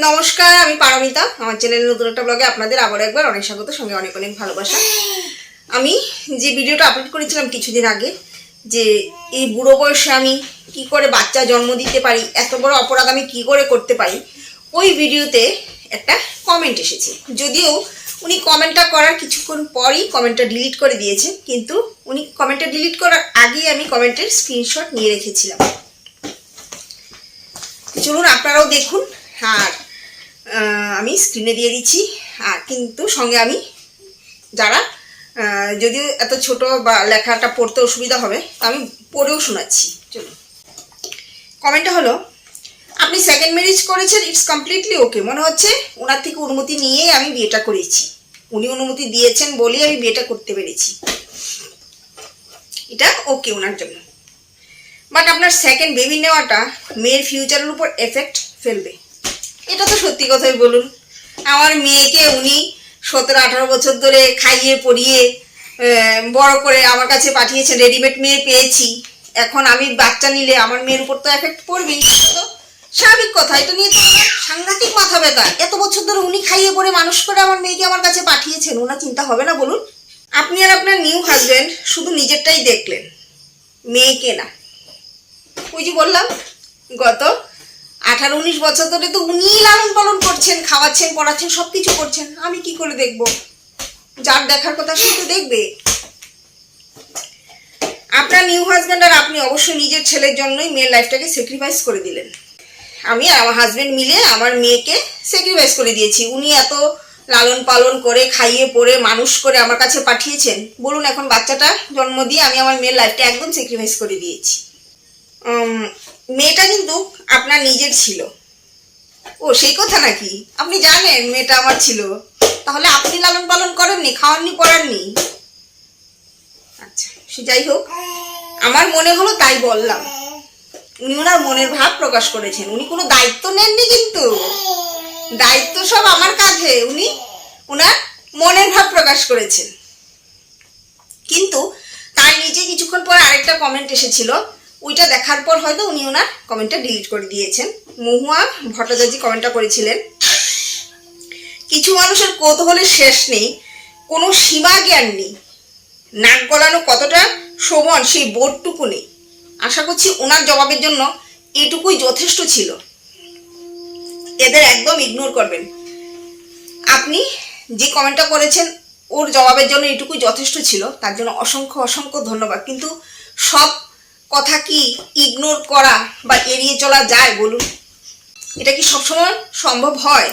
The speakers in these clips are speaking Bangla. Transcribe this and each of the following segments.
নমস্কার, আমি পারমিতা। আমার চ্যানেলের নতুন একটা ব্লগে আপনাদের আবার একবার অনেক স্বাগত, সঙ্গে অনেক অনেক ভালোবাসা। আমি যে ভিডিওটা আপলোড করেছিলাম কিছুদিন আগে, যে এই বুড়ো বয়সে আমি কি করে বাচ্চা জন্ম দিতে পারি, এত বড় অপরাধ আমি কি করে করতে পারি, ওই ভিডিওতে একটা কমেন্ট এসেছে। যদিও উনি কমেন্টটা করার কিছুক্ষণ পরই কমেন্টটা ডিলিট করে দিয়েছে, কিন্তু উনি কমেন্টটা ডিলিট করার আগেই আমি কমেন্টের স্ক্রিনশট নিয়ে রেখেছিলাম। চলুন আপনারাও দেখুন, আর আমি স্ক্রিনে দিয়ে দিচ্ছি। আর কিন্তু সঙ্গে আমি যারা যদিও এত ছোট বা লেখাটা পড়তে অসুবিধা হবে, আমি পড়েও শোনাচ্ছি। চলুন, কমেন্টটা হলো, আপনি সেকেন্ড ম্যারেজ করেছেন, ইটস কমপ্লিটলি ওকে। মনে হচ্ছে ওনার থেকে অনুমতি নিয়েই আমি বিয়েটা করেছি, উনি অনুমতি দিয়েছেন বলেই আমি বিয়েটা করতে পেরেছি, এটা ওকে ওনার জন্য। বাট আপনার সেকেন্ড বেবি নেওয়াটা মেয়ের ফিউচারের উপর এফেক্ট ফেলবে। এটা তো সত্যি কথাই বলুন। আমার মেয়েকে উনি 17-18 বছর ধরে খাইয়ে পরিয়ে বড় করে আমার কাছে পাঠিয়েছেন, রেডিমেড মেয়ে পেয়েছি। এখন আমি বাচ্চা নিলে আমার মেয়ের উপর তো এফেক্ট পড়বেই, তো স্বাভাবিক কথা। এটা নিয়ে তো আমার সাংঘাতিক মাথা ব্যথা। এত বছর ধরে উনি খাইয়ে পরে মানুষ করে আমার মেয়েকে আমার কাছে পাঠিয়েছেন, ওনার চিন্তা হবে না বলুন? আপনি আর আপনার নিউ হাজব্যান্ড শুধু নিজেরটাই দেখলেন, মেয়েকে না। ওই যে বললাম, গত 18-19 বছর ধরে তো উনিই লালন পালন করছেন, খাওয়াচ্ছেন, পড়াচ্ছেন, সব কিছু করছেন। আমি কি করে দেখব? যার দেখার কথা সে তো দেখবে। আপনার নিউ হাজব্যান্ড আর আপনি অবশ্যই নিজের ছেলের জন্যই মেয়ের লাইফটাকে স্যাক্রিফাইস করে দিলেন। আমি আর আমার হাজব্যান্ড মিলে আমার মেয়েকে স্যাক্রিফাইস করে দিয়েছি। উনি এত লালন পালন করে খাইয়ে পরে মানুষ করে আমার কাছে পাঠিয়েছেন। বলুন, এখন বাচ্চাটা জন্ম দিয়ে আমি আমার মেয়ের লাইফটা একদম স্যাক্রিফাইস করে দিয়েছি। মেয়েটা কিন্তু আপনার নিজের ছিল। ও সেই কথা নাকি? আপনি জানেন মেয়েটা আমার ছিল, তাহলে আপনি লালন পালন করেননি, খাওয়াননি, পড়াননি? আচ্ছা, সে যাই হোক, আমার মনে হলো তাই বললাম। উনি ওনার মনের ভাব প্রকাশ করেছেন, উনি কোনো দায়িত্ব নেননি, কিন্তু দায়িত্ব সব আমার কাঁধে। উনি ওনার মনের ভাব প্রকাশ করেছেন। কিন্তু তার নিচে কিছুক্ষণ পর আরেকটা কমেন্ট এসেছিল, ওইটা দেখার পর হয়তো উনি ওনার কমেন্টটা ডিলিট করে দিয়েছেন। মহুয়া ভট্টাচার্য কমেন্টটা করেছিলেন, কিছু মানুষের কৌতূহলের শেষ নেই, কোনো সীমা জ্ঞান নেই, নাক গলানো কতটা সমান সেই বোধটুকু নেই। আশা করছি ওনার জবাবের জন্য এটুকুই যথেষ্ট ছিল। এদের একদম ইগনোর করবেন। আপনি যে কমেন্টটা করেছেন ওর জবাবের জন্য এটুকুই যথেষ্ট ছিল, তার জন্য অসংখ্য অসংখ্য ধন্যবাদ। কিন্তু সব কথা কি ইগনোর করা বা এড়িয়ে চলা যায় বলুন? এটা কি সবসময় সম্ভব হয়?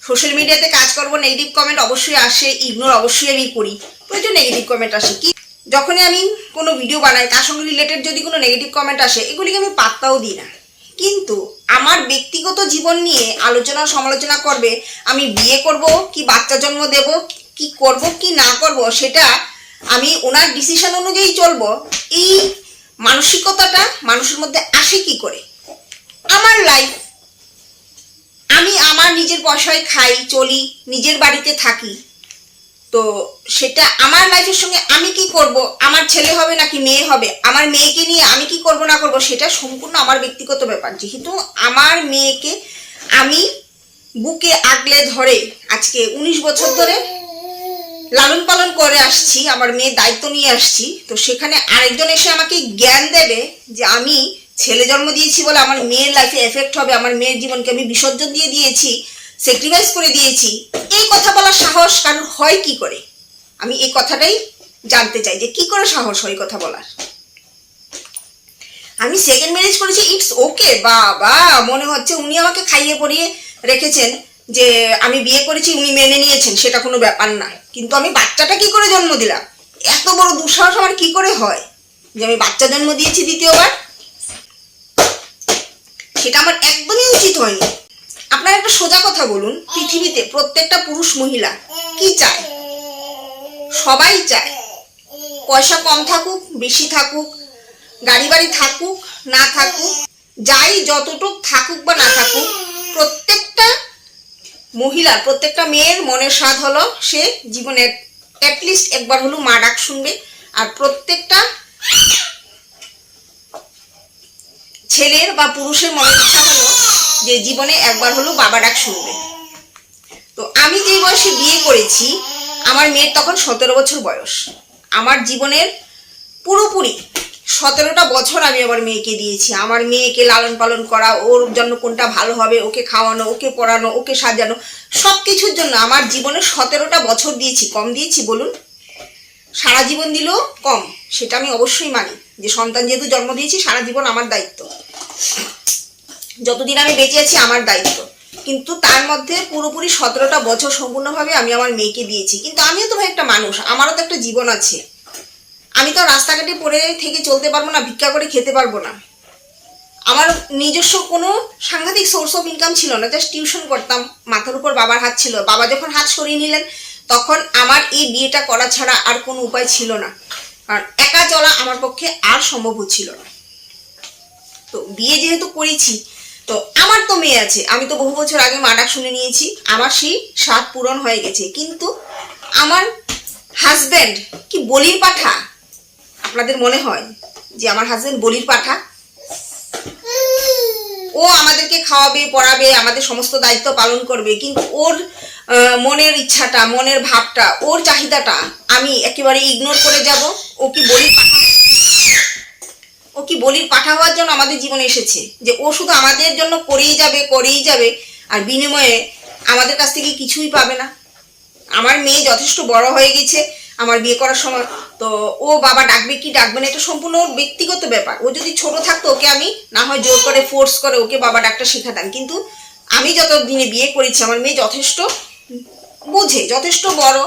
সোশ্যাল মিডিয়াতে কাজ করবো, নেগেটিভ কমেন্ট অবশ্যই আসে, ইগনোর অবশ্যই আমি করি, প্রচুর নেগেটিভ কমেন্ট আসে। কি যখনই আমি কোনো ভিডিও বানাই তার সঙ্গে রিলেটেড যদি কোনো নেগেটিভ কমেন্ট আসে, এগুলিকে আমি পাত্তাও দিই না। কিন্তু আমার ব্যক্তিগত জীবন নিয়ে আলোচনা সমালোচনা করবে, আমি বিয়ে করব কি বাচ্চা জন্ম দেব, কি করব কি না করব, সেটা আমি ওনার ডিসিশন অনুযায়ী চলবো, এই মানসিকতাটা মানুষের মধ্যে আসে কি করে? আমার লাইফ, আমি আমার নিজের পয়সায় খাই, চলি, নিজের বাড়িতে থাকি, তো সেটা আমার লাইফের সঙ্গে আমি কি করব, আমার ছেলে হবে নাকি মেয়ে হবে, আমার মেয়েকে নিয়ে আমি কি করব না করব, সেটা সম্পূর্ণ আমার ব্যক্তিগত ব্যাপার। যেহেতু আমার মেয়েকে আমি বুকে আগলে ধরে আজকে 19 বছর ধরে লালন পালন করে আসছি, আমার মেয়ের দায়িত্ব নিয়ে আসছি, তো সেখানে আরেকজন এসে আমাকে জ্ঞান দেবে যে আমি ছেলে জন্ম দিয়েছি বলে আমার মেয়ের লাইফে এফেক্ট হবে, আমার মেয়ের জীবনকে আমি বিসর্জন দিয়ে দিয়েছি, স্যাক্রিফাইস করে দিয়েছি, এই কথা বলার সাহস কারণ হয় কি করে? আমি এই কথাটাই জানতে চাই, যে কি করে সাহস হয় কথা বলার। আমি সেকেন্ড ম্যারেজ করেছি, ইটস ওকে। বাবা, মনে হচ্ছে উনি আমাকে খাইয়ে পরিয়ে রেখেছেন, যে আমি বিয়ে করেছি উনি মেনে নিয়েছেন, সেটা কোনো ব্যাপার না। কিন্তু আমি বাচ্চাটা কি করে জন্ম দিলাম? এত বড় দুঃসাহস আমার কি করে হয় যে আমি বাচ্চা জন্ম দিয়েছি দ্বিতীয়বার? সেটা আমার একদমই উচিত হয়নি। আপনারা একটা সোজা কথা বলুন, পৃথিবীতে প্রত্যেকটা পুরুষ মহিলা কি চায়? সবাই চায় পয়সা কম থাকুক বেশি থাকুক, গাড়ি বাড়ি থাকুক না থাকুক, যাই যতটুক থাকুক বা না থাকুক, প্রত্যেকটা মহিলার, প্রত্যেকটা মেয়ের মনের স্বাদ হলো সে জীবনে অ্যাটলিস্ট একবার হলো মা ডাক শুনবে। আর প্রত্যেকটা ছেলের বা পুরুষের মনের ইচ্ছা হলো যে জীবনে একবার হলেও বাবা ডাক শুনবে। তো আমি যে বয়সে বিয়ে করেছি, আমার মেয়ের তখন 17 বছর বয়স। আমার জীবনের পুরোপুরি 17টা বছর আমি আমার মেয়েকে দিয়েছি। আমার মেয়েকে লালন পালন করা, ওর জন্য কোনটা ভালো হবে, ওকে খাওয়ানো, ওকে পড়ানো, ওকে সাজানো, সব কিছুর জন্য আমার জীবনে 17টা বছর দিয়েছি। কম দিয়েছি বলুন? সারা জীবন দিলেও কম, সেটা আমি অবশ্যই মানি যে সন্তান যেহেতু জন্ম দিয়েছি, সারা জীবন আমার দায়িত্ব, যতদিন আমি বেঁচে আছি আমার দায়িত্ব। কিন্তু তার মধ্যে পুরোপুরি 17টা বছর সম্পূর্ণভাবে আমি আমার মেয়েকে দিয়েছি। কিন্তু আমিও তো ভাই একটা মানুষ, আমারও তো একটা জীবন আছে। আমি তো রাস্তাঘাটে পড়ে থেকে চলতে পারবো না, ভিক্ষা করে খেতে পারবো না। আমার নিজস্ব কোনো সাংঘাতিক সোর্স অফ ইনকাম ছিল না, জাস্ট টিউশন করতাম, মাথার উপর বাবার হাত ছিল। বাবা যখন হাত সরিয়ে নিলেন তখন আমার এই বিয়েটা করা ছাড়া আর কোনো উপায় ছিল না, কারণ একা চলা আমার পক্ষে আর সম্ভব হচ্ছিল না। তো বিয়ে যেহেতু করেছি, তো আমার তো মেয়ে আছে, আমি তো বহু বছর আগে মা ডাক শুনে নিয়েছি, আমার সেই স্বাদ পূরণ হয়ে গেছে। কিন্তু আমার হাজব্যান্ড কি বলির পাঠা? আপনাদের মনে হয় যে আমার হাজব্যান্ড বলির পাঠা? ও আমাদেরকে খাওয়াবে, পড়াবে, আমাদের সমস্ত দায়িত্ব পালন করবে, কিন্তু ওর মনের ইচ্ছাটা, মনের ভাবটা, ওর চাহিদাটা আমি একেবারে ইগনোর করে যাব? ও কি বলির পাঠা? ও কি বলির পাঠা হওয়ার জন্য আমাদের জীবনে এসেছে যে ও শুধু আমাদের জন্য করেই যাবে আর বিনিময়ে আমাদের কাছ থেকে কিছুই পাবে না? আমার মেয়ে যথেষ্ট বড় হয়ে গেছে আমার বিয়ে করার সময়, তো ও বাবা ডাকবে কি ডাকবে না এটা সম্পূর্ণ ওর ব্যক্তিগত ব্যাপার। ও যদি ছোট থাকতো ওকে আমি না হয় জোর করে ফোর্স করে ওকে বাবা ডাকটা শেখাতাম, কিন্তু আমি যত দিনে বিয়ে করেছি আমার মেয়ে যথেষ্ট বোঝে, যথেষ্ট বড়,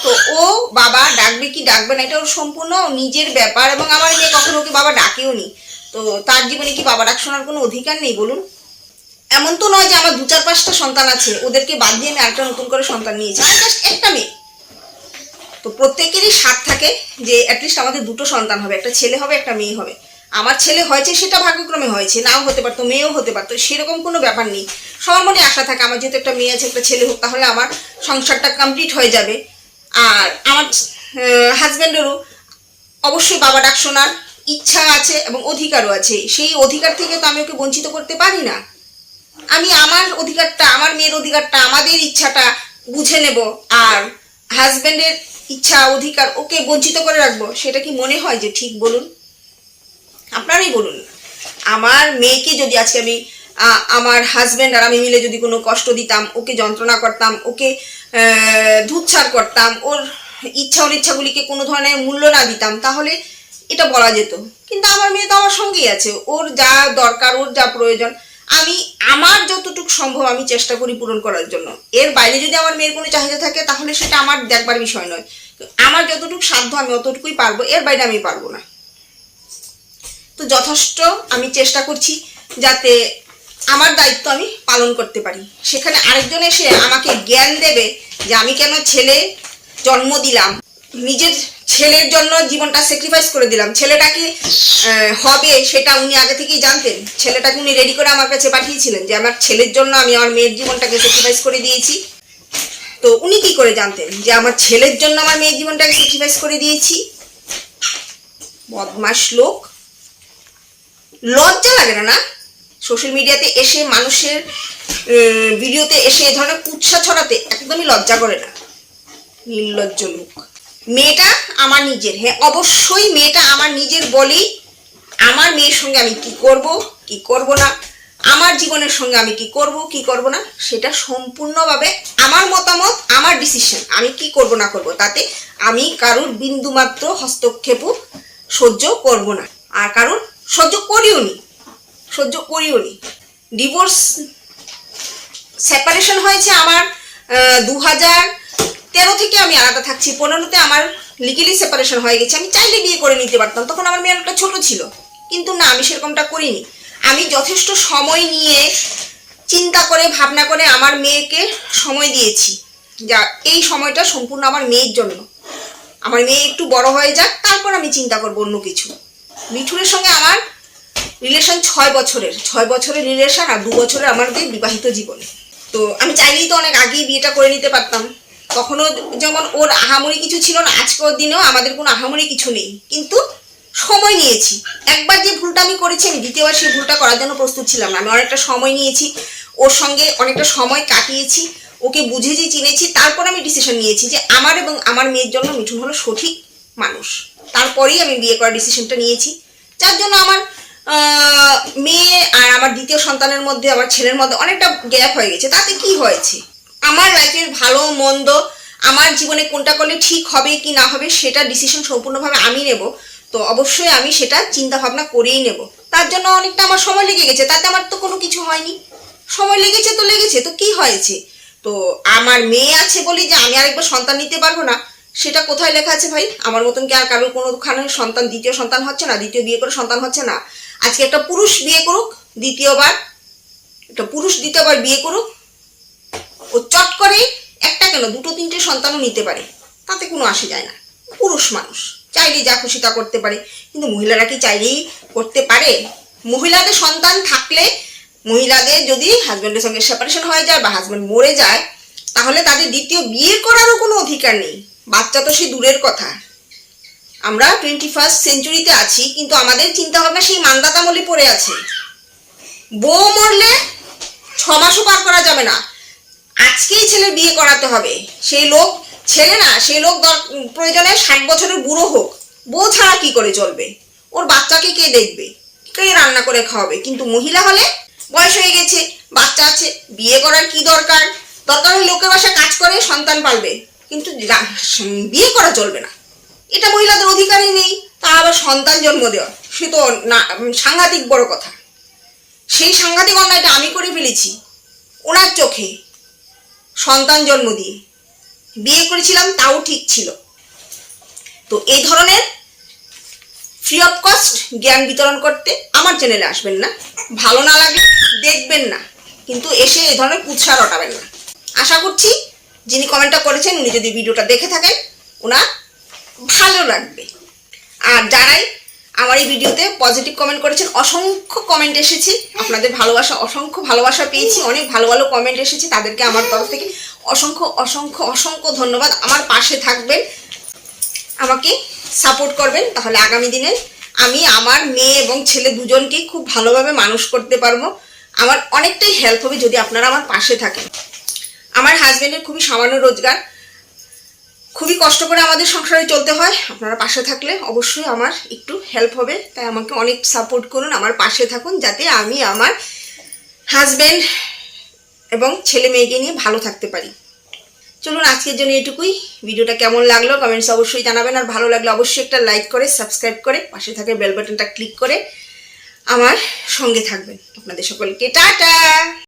তো ও বাবা ডাকবে কি ডাকবে না এটা ওর সম্পূর্ণ নিজের ব্যাপার। এবং আমার মেয়ে কখনো ওকে বাবা ডাকেও নি, তো তার জীবনে কি বাবা ডাক শোনার কোনো অধিকার নেই বলুন? এমন তো নয় যে আমার 2-4-5টা সন্তান আছে, ওদেরকে বাদ দিয়ে আমি আরেকটা নতুন করে সন্তান নিয়েছি, আমার জাস্ট একটা মেয়ে। তো প্রত্যেকেরই স্বাদ থাকে যে অ্যাটলিস্ট আমাদের 2টো সন্তান হবে, একটা ছেলে হবে একটা মেয়ে হবে। আমার ছেলে হয়েছে সেটা ভাগ্যক্রমে হয়েছে, নাও হতে পারতো, মেয়েও হতে পারতো, সেরকম কোনো ব্যাপার নেই। সবার মনে আশা থাকে আমার যেহেতু একটা মেয়ে আছে একটা ছেলে হোক, তাহলে আমার সংসারটা কমপ্লিট হয়ে যাবে। আর আমার হাজব্যান্ডেরও অবশ্যই বাবা ডাক শোনার ইচ্ছা আছে এবং অধিকারও আছে, সেই অধিকার থেকে তো আমি ওকে বঞ্চিত করতে পারি না। আমি আমার অধিকারটা, আমার মেয়ের অধিকারটা, আমাদের ইচ্ছাটা বুঝে নেব, আর হাজব্যান্ডের ইচ্ছা অধিকার ওকে বঞ্চিত করে রাখবো, সেটা কি মনে হয় যে ঠিক বলুন? আপনারাই বলুন। আমার মেয়েকে যদি আজকে আমি আমার হাজব্যান্ড আর আমি মিলে যদি কোনো কষ্ট দিতাম, ওকে যন্ত্রণা করতাম, ওকে ধুচ্ছাড় করতাম, ওর ইচ্ছা অনিচ্ছাগুলিকে কোনো ধরনের মূল্য না দিতাম, তাহলে এটা বলা যেত। কিন্তু আমার মেয়ে তো আমার সঙ্গেই আছে, ওর যা দরকার, ওর যা প্রয়োজন আমি আমার যতটুকু সম্ভব আমি চেষ্টা করি পূরণ করার জন্য। এর বাইরে যদি আমার মেয়ের কোনো চাহিদা থাকে তাহলে সেটা আমার দেখবার বিষয় নয়, আমার যতটুকু সাধ্য আমি অতটুকুই পারবো, এর বাইরে আমি পারবো না। তো যথেষ্ট আমি চেষ্টা করছি যাতে আমার দায়িত্ব আমি পালন করতে পারি। সেখানে আরেকজন এসে আমাকে জ্ঞান দেবে যে আমি কেন ছেলে জন্ম দিলাম, নিজের ছেলের জন্য জীবনটা স্যাক্রিফাইস করে দিলাম, ছেলেটা কি হবে সেটা উনি আগে থেকেই জানতেন। ছেলেটাকে উনি রেডি করে আমার কাছে পাঠিয়েছিলেন যে আমার ছেলের জন্য আমি আমার মেয়ের জীবনটাকে স্যাক্রিফাইস করে দিয়েছি। তো উনি কি করে জানতেন যে আমার ছেলের জন্য আমার মেয়ের জীবনটাকে স্যাক্রিফাইস করে দিয়েছি? বদমাশ লোক। লজ্জা লাগে না? সোশ্যাল মিডিয়াতে এসে মানুষের ভিডিওতে এসে এ ধরনের কুৎসা ছড়াতে একদমই লজ্জা করে না, নির্লজ্জ লোক। মেয়েটা আমার নিজের, হ্যাঁ অবশ্যই মেয়েটা আমার নিজের বলেই আমার মেয়ের সঙ্গে আমি কি করব কি করব না, আমার জীবনের সঙ্গে আমি কি করব কি করব না, সেটা সম্পূর্ণভাবে আমার মতামত, আমার ডিসিশন। আমি কি করব না করব তাতে আমি কারোর বিন্দুমাত্র হস্তক্ষেপও সহ্য করব না, আর কারণ সহ্য করিও নি। ডিভোর্স সেপারেশন হয়েছে আমার 2013 থেকে আমি আলাদা থাকছি, 15তে আমার লিগালি সেপারেশন হয়ে গেছে। আমি চাইলে বিয়ে করে নিতে পারতাম, তখন আমার মেয়ে একটা ছোট ছিল, কিন্তু না আমি সেরকমটা করিনি। আমি যথেষ্ট সময় নিয়ে চিন্তা করে ভাবনা করে আমার মেয়েকে সময় দিয়েছি, যা এই সময়টা সম্পূর্ণ আমার মেয়ের জন্য। আমার মেয়ে একটু বড় হয়ে যাক, তারপর আমি চিন্তা করবো অন্য কিছু। মিঠুনের সঙ্গে আমার রিলেশন 6 বছরের রিলেশন, আর 2 বছরের আমাদের বিবাহিত জীবনে। তো আমি চাইলেই তো অনেক আগেই বিয়েটা করে নিতে পারতাম, তখনও যেমন ওর আহামরি কিছু ছিল না, আজকের দিনেও আমাদের কোনো আহামরি কিছু নেই, কিন্তু সময় নিয়েছি। একবার যে ভুলটা আমি করেছি আমি দ্বিতীয়বার সেই ভুলটা করার জন্য প্রস্তুত ছিলাম না। আমি অনেকটা সময় নিয়েছি, ওর সঙ্গে অনেকটা সময় কাটিয়েছি, ওকে বুঝেছি, চিনেছি, তারপর আমি ডিসিশন নিয়েছি যে আমার এবং আমার মেয়ের জন্য মিঠুন হলো সঠিক মানুষ। তারপরেই আমি বিয়ে করার ডিসিশনটা নিয়েছি, যার জন্য আমার মেয়ে আর আমার দ্বিতীয় সন্তানের মধ্যে, আমার ছেলের মধ্যে অনেকটা গ্যাপ হয়ে গেছে। তাতে কি হয়েছে? আমার লাইফের ভালো মন্দ, আমার জীবনে কোনটা করলে ঠিক হবে কি না হবে সেটা ডিসিশন সম্পূর্ণভাবে আমি নেব। তো অবশ্যই আমি সেটা চিন্তা ভাবনা করেই নেব। তার জন্য অনেকটা আমার সময় লেগে গেছে, তাতে আমার তো কোনো কিছু হয়নি। সময় লেগেছে তো কি হয়েছে? তো আমার মেয়ে আছে বলি যে আমি আরেকবার সন্তান নিতে পারবো না, সেটা কোথায় লেখা আছে ভাই? আমার মতন কি আর কারোর কোনোখানে সন্তান, দ্বিতীয় সন্তান হচ্ছে না? দ্বিতীয় বিয়ে করে সন্তান হচ্ছে না? আজকে একটা পুরুষ বিয়ে করুক দ্বিতীয়বার, একটা পুরুষ দ্বিতীয়বার বিয়ে করুক, ও চট করে একটা কেন 2-3টে সন্তানও নিতে পারে, তাতে কোনো আসে যায় না। পুরুষ মানুষ চাইলেই যা খুশি তা করতে পারে, কিন্তু মহিলারা কি চাইলেই করতে পারে? মহিলাদের সন্তান থাকলে, মহিলাদের যদি হাজব্যান্ডের সঙ্গে সেপারেশন হয়ে যায় বা হাজব্যান্ড মরে যায়, তাহলে তাদের দ্বিতীয় বিয়ে করারও কোনো অধিকার নেই। বাচ্চা তো সে দূরের কথা। আমরা 21st সেঞ্চুরিতে আছি, কিন্তু আমাদের চিন্তা ভাবনা সেই মান্দাতামলে পড়ে আছে। বউ মরলে 6 মাসও পার করা যাবে না, আজকেই ছেলের বিয়ে করাতে হবে। সেই লোক ছেলে না, সেই লোক প্রয়োজনে 60 বছরের বুড়ো হোক, বউ ছাড়া কি করে চলবে? ওর বাচ্চাকে কে দেখবে? কে রান্না করে খাওয়াবে? কিন্তু মহিলা হলে বয়স হয়ে গেছে, বাচ্চা আছে, বিয়ে করার কি দরকার? দরকার হলে লোকের বাসায় কাজ করে সন্তান পালবে, কিন্তু বিয়ে করা চলবে না। এটা মহিলাদের অধিকারই নেই। তা আবার সন্তান জন্ম দেওয়া, সে তো না সাংঘাতিক বড় কথা। সেই সাংঘাতিক অন্যায়টা আমি করে ফেলেছি ওনার চোখে। সন্তান জন্ম দিয়ে বিয়ে করেছিলাম, তাও ঠিক ছিল। তো এই ধরনের ফ্রি অফ কস্ট জ্ঞান বিতরণ করতে আমার চ্যানেলে আসবেন না। ভালো না লাগে দেখবেন না, কিন্তু এসে এই ধরনের কুৎসা রটাবেন না। আশা করছি যিনি কমেন্টটা করেছেন উনি যদি ভিডিওটা দেখে থাকেন ওনার ভালো লাগবে। আর যারাই আমার এই ভিডিওতে পজিটিভ কমেন্ট করেছেন, অসংখ্য কমেন্ট এসেছে, আপনাদের ভালোবাসা, অসংখ্য ভালোবাসা পেয়েছি, অনেক ভালো ভালো কমেন্ট এসেছে, তাদেরকে আমার তরফ থেকে অসংখ্য অসংখ্য অসংখ্য ধন্যবাদ। আমার পাশে থাকবেন, আমাকে সাপোর্ট করবেন, তাহলে আগামী দিনে আমি আমার মেয়ে এবং ছেলে দুজনকেই খুব ভালোভাবে মানুষ করতে পারবো। আমার অনেকটাই হেল্প হবে যদি আপনারা আমার পাশে থাকেন। আমার হাজব্যান্ডের খুবই সামান্য রোজগার, খুবই কষ্ট করে আমাদের সংসারে চলতে হয়। আপনারা পাশে থাকলে অবশ্যই আমার একটু হেল্প হবে, তাই আমাকে অনেক সাপোর্ট করুন, আমার পাশে থাকুন, যাতে আমি আমার হাজব্যান্ড এবং ছেলে মেয়েকে নিয়ে ভালো থাকতে পারি। চলুন আজকের জন্য এটুকুই। ভিডিওটা কেমন লাগলো কমেন্টস অবশ্যই জানাবেন, আর ভালো লাগলে অবশ্যই একটা লাইক করে সাবস্ক্রাইব করে পাশে থাকা বেল বাটনটা ক্লিক করে আমার সঙ্গে থাকবেন। আপনাদের সকলকে টাটা।